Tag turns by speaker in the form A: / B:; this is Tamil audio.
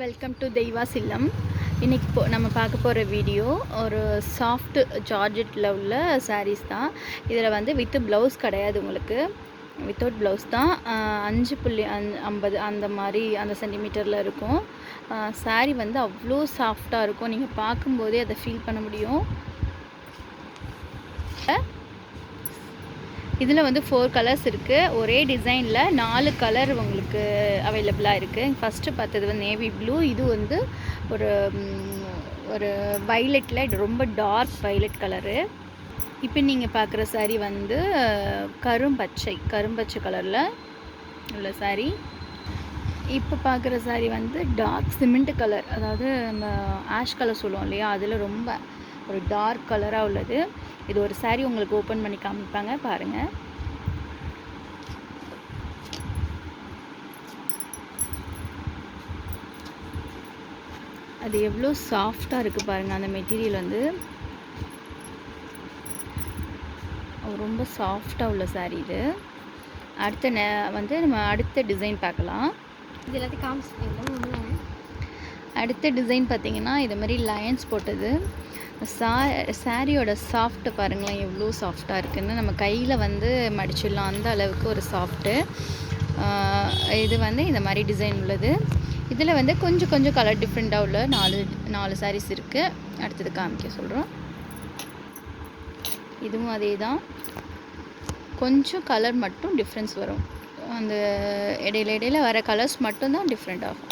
A: வெல்கம் டு தெய்வாஸ் இல்லம். இன்றைக்கி நம்ம பார்க்க போகிற வீடியோ ஒரு சாஃப்ட் ஜார்ஜெட்டில் உள்ள சாரீஸ் தான். இதில் வந்து வித் ப்ளவுஸ் கிடையாது, உங்களுக்கு வித்தவுட் ப்ளவுஸ் தான். 5.50 அந்த மாதிரி அந்த சென்டிமீட்டரில் இருக்கும். சாரீ வந்து அவ்வளோ சாஃப்டாக இருக்கும், நீங்கள் பார்க்கும்போதே அதை ஃபீல் பண்ண முடியும். இதில் வந்து 4 கலர்ஸ் இருக்குது. ஒரே டிசைனில் 4 கலர் உங்களுக்கு அவைலபிளாக இருக்குது. ஃபஸ்ட்டு பார்த்தது வந்து நேவி ப்ளூ, இது வந்து ஒரு ஒரு வைலட்டில், இது ரொம்ப டார்க் வைலட் கலரு. இப்போ நீங்கள் பார்க்குற சாரீ வந்து கரும்பச்சை கலரில் உள்ள சாரீ. இப்போ பார்க்குற சாரீ வந்து டார்க் சிமெண்ட் கலர், அதாவது நம்ம ஆஷ் கலர் சொல்லுவோம் இல்லையா, அதில் ரொம்ப ஒரு டார்க் கலராக உள்ளது. இது ஒரு சாரீ உங்களுக்கு ஓப்பன் பண்ணி காமிப்பாங்க, பாருங்கள். அது எவ்வளோ சாஃப்டாக இருக்குது பாருங்கள். அந்த மெட்டீரியல் வந்து ரொம்ப சாஃப்டாக உள்ள சாரீ இது. நம்ம அடுத்த டிசைன் பார்க்கலாம்.
B: இது எல்லாத்தையும் காமிச்சிருக்கீங்களா?
A: அடுத்த டிசைன் பார்த்தீங்கன்னா இது மாதிரி லைன்ஸ் போட்டது. சாரியோட சாஃப்ட்டு பாருங்களேன், எவ்வளோ சாஃப்டாக இருக்குதுன்னு. நம்ம கையில் வந்து மடிச்சிடலாம், அந்த அளவுக்கு ஒரு சாஃப்ட்டு. இது வந்து இந்த மாதிரி டிசைன் உள்ளது. இதில் வந்து கொஞ்சம் கலர் டிஃப்ரெண்ட்டாக உள்ள 4 சாரீஸ் இருக்குது. அடுத்தது காமிக்க சொல்கிறோம். இதுவும் அதே தான், கொஞ்சம் கலர் மட்டும் டிஃப்ரென்ஸ் வரும். அந்த இடையில வர கலர்ஸ் மட்டும்தான் டிஃப்ரெண்ட் ஆகும்.